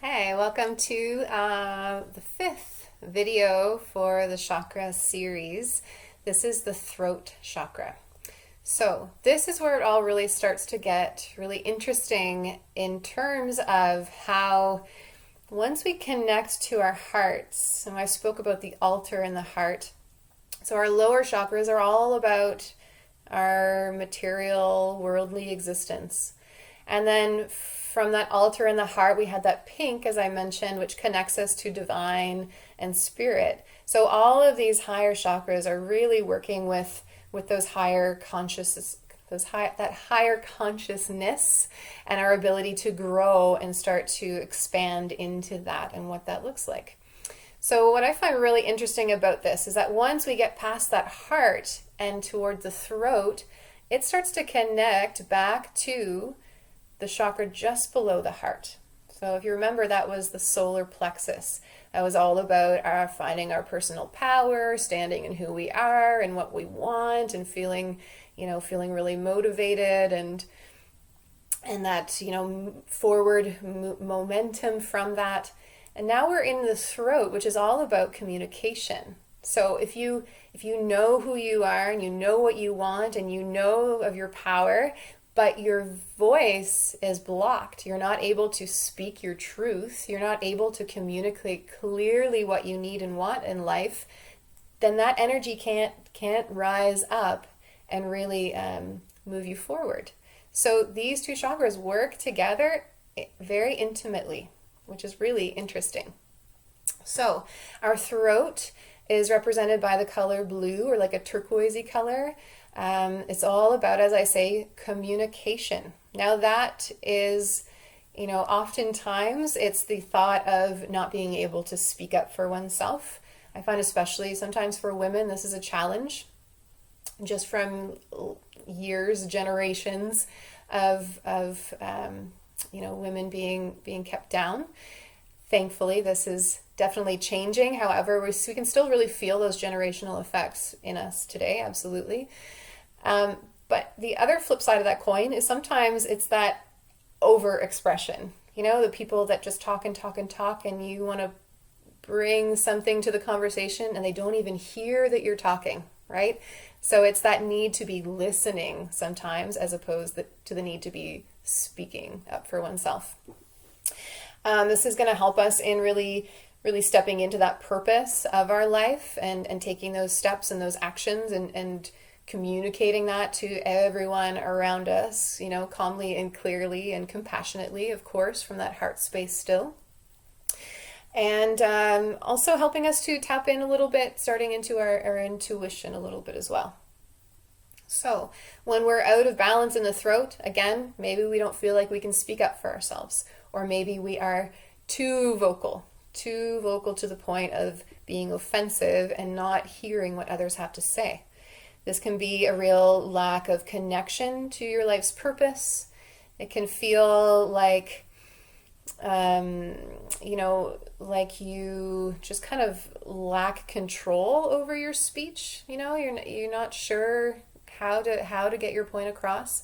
Hey, welcome to the fifth video for the chakra series. This is the throat chakra. So, this is where it all really starts to get really interesting in terms of how once we connect to our hearts, and I spoke about the altar in the heart. So, our lower chakras are all about our material, worldly existence. And then from that altar in the heart, we had that pink, as I mentioned, which connects us to divine and spirit. So all of these higher chakras are really working with those higher consciousness, that higher consciousness, and our ability to grow and start to expand into that and what that looks like. So what I find really interesting about this is that once we get past that heart and towards the throat, it starts to connect back to the chakra just below the heart. So if you remember, that was the solar plexus. That was all about finding our personal power, standing in who we are and what we want, and feeling really motivated and that, forward momentum from that. And now we're in the throat, which is all about communication. So if you know who you are and you know what you want and you know of your power, but your voice is blocked, you're not able to speak your truth, you're not able to communicate clearly what you need and want in life, then that energy can't rise up and really move you forward. So these two chakras work together very intimately, which is really interesting. So our throat is represented by the color blue, or like a turquoisey color. It's all about, as I say, communication. Now that is, oftentimes it's the thought of not being able to speak up for oneself. I find especially sometimes for women, this is a challenge just from years, generations of women being kept down. Thankfully, this is definitely changing. However, we can still really feel those generational effects in us today, absolutely. But the other flip side of that coin is sometimes it's that over-expression. The people that just talk and talk and talk, and you want to bring something to the conversation and they don't even hear that you're talking, right? So it's that need to be listening sometimes as opposed to the need to be speaking up for oneself. This is going to help us in really stepping into that purpose of our life and taking those steps and those actions and communicating that to everyone around us, calmly and clearly and compassionately, of course, from that heart space still. And also helping us to tap in a little bit, starting into our intuition a little bit as well. So when we're out of balance in the throat, again, maybe we don't feel like we can speak up for ourselves, or maybe we are too vocal to the point of being offensive and not hearing what others have to say. This can be a real lack of connection to your life's purpose. It can feel like, like you just kind of lack control over your speech. You're not sure how to get your point across.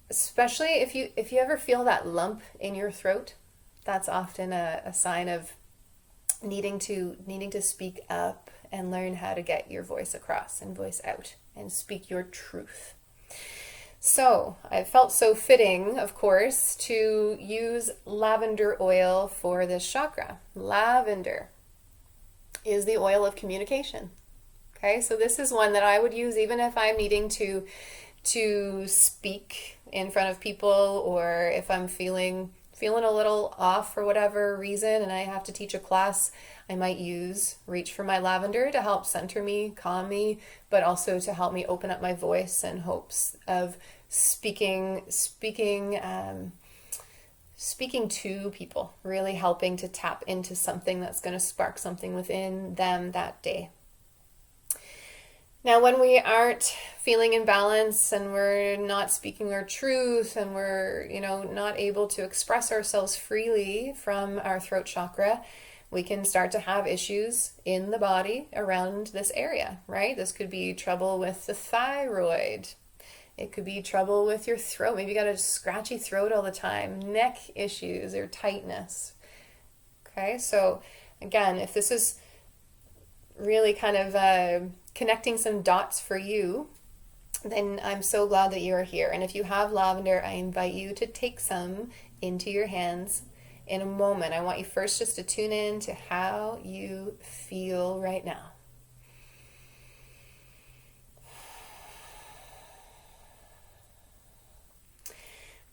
Especially if you ever feel that lump in your throat, that's often a sign of needing to speak up and learn how to get your voice across and voice out and speak your truth. So I felt so fitting, of course, to use lavender oil for this chakra. Lavender is the oil of communication. Okay, so this is one that I would use even if I'm needing to speak in front of people, or if I'm feeling a little off for whatever reason and I have to teach a class, I might reach for my lavender to help center me, calm me, but also to help me open up my voice in hopes of speaking to people, really helping to tap into something that's going to spark something within them that day. Now, when we aren't feeling in balance and we're not speaking our truth and we're, not able to express ourselves freely from our throat chakra, we can start to have issues in the body around this area, right? This could be trouble with the thyroid. It could be trouble with your throat. Maybe you got a scratchy throat all the time, neck issues or tightness. Okay, so again, if this is really kind of connecting some dots for you, then I'm so glad that you are here. And if you have lavender, I invite you to take some into your hands in a moment. I want you first just to tune in to how you feel right now.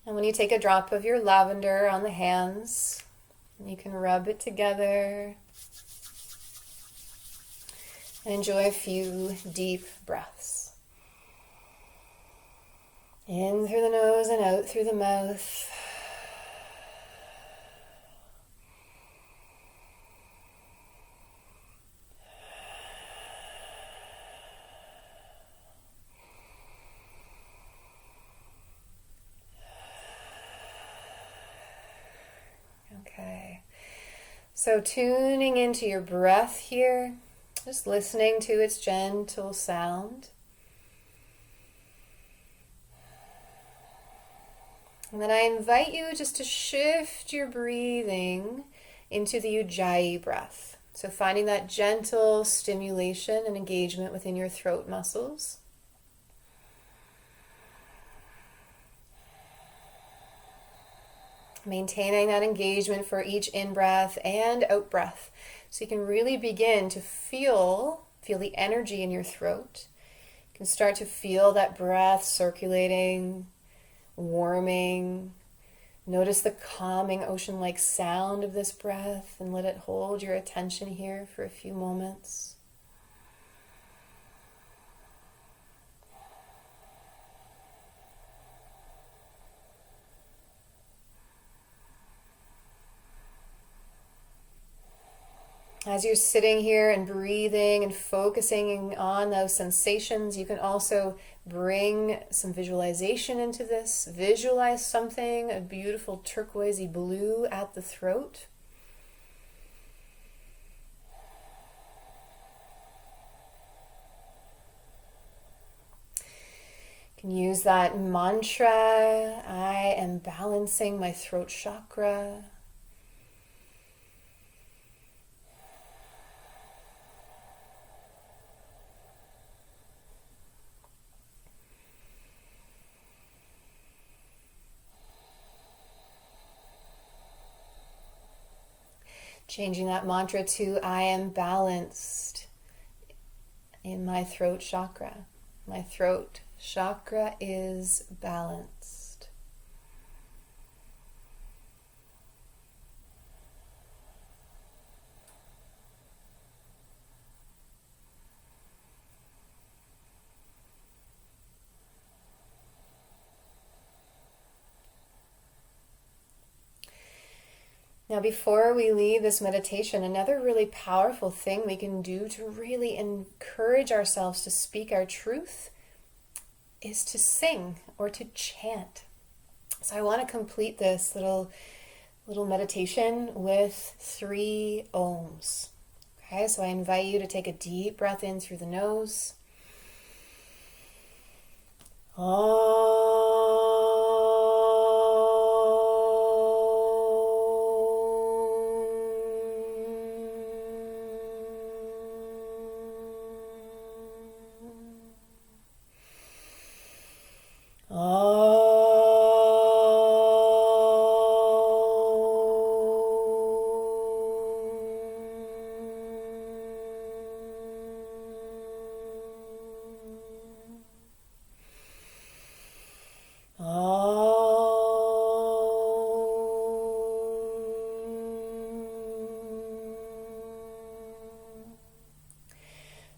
And when you take a drop of your lavender on the hands, you can rub it together and enjoy a few deep breaths. In through the nose and out through the mouth. Okay, so tuning into your breath here, just listening to its gentle sound. And then I invite you just to shift your breathing into the Ujjayi breath. So finding that gentle stimulation and engagement within your throat muscles. Maintaining that engagement for each in-breath and out-breath. So you can really begin to feel the energy in your throat. You can start to feel that breath circulating, warming. Notice the calming ocean-like sound of this breath and let it hold your attention here for a few moments. As you're sitting here and breathing and focusing on those sensations, you can also bring some visualization into this. Visualize something, a beautiful turquoisey blue at the throat. You can use that mantra, I am balancing my throat chakra. Changing that mantra to I am balanced in my throat chakra. My throat chakra is balanced. Now, before we leave this meditation, another really powerful thing we can do to really encourage ourselves to speak our truth is to sing or to chant. So I want to complete this little meditation with 3 ohms. Okay, so I invite you to take a deep breath in through the nose.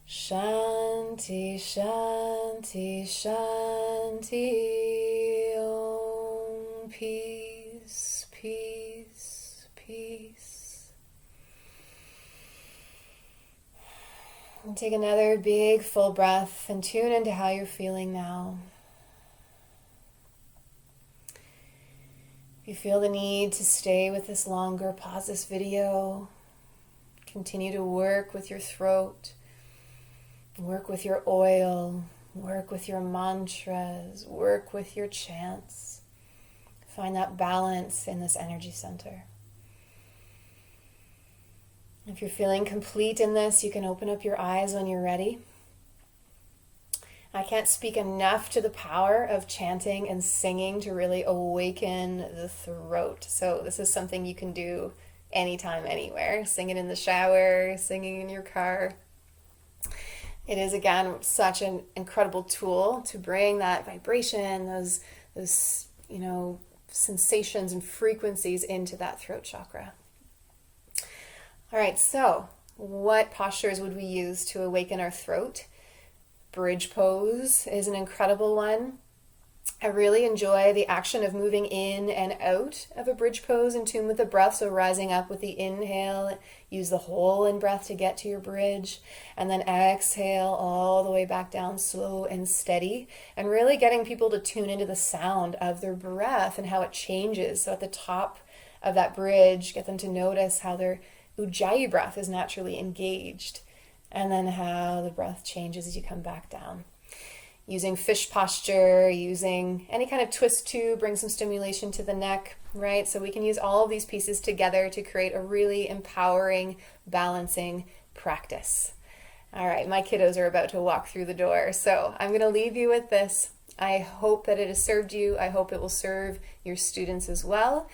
Shanti, Shanti, Shanti, Om, peace, peace, peace. And take another big full breath and tune into how you're feeling now. If you feel the need to stay with this longer, pause this video. Continue to work with your throat. Work with your oil, work with your mantras, work with your chants. Find that balance in this energy center. If you're feeling complete in this, you can open up your eyes when you're ready. I can't speak enough to the power of chanting and singing to really awaken the throat. So this is something you can do anytime, anywhere. Sing it in the shower, singing in your car. It is, again, such an incredible tool to bring that vibration, those sensations and frequencies into that throat chakra. All right, so what postures would we use to awaken our throat? Bridge pose is an incredible one. I really enjoy the action of moving in and out of a bridge pose in tune with the breath. So rising up with the inhale, use the whole in breath to get to your bridge, and then exhale all the way back down, slow and steady, and really getting people to tune into the sound of their breath and how it changes. So at the top of that bridge, get them to notice how their Ujjayi breath is naturally engaged, and then how the breath changes as you come back down. Using fish posture, using any kind of twist to bring some stimulation to the neck, right? So we can use all of these pieces together to create a really empowering, balancing practice. All right, my kiddos are about to walk through the door, so I'm going to leave you with this. I hope that it has served you. I hope it will serve your students as well.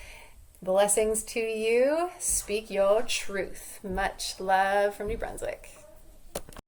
Blessings to you. Speak your truth. Much love from New Brunswick.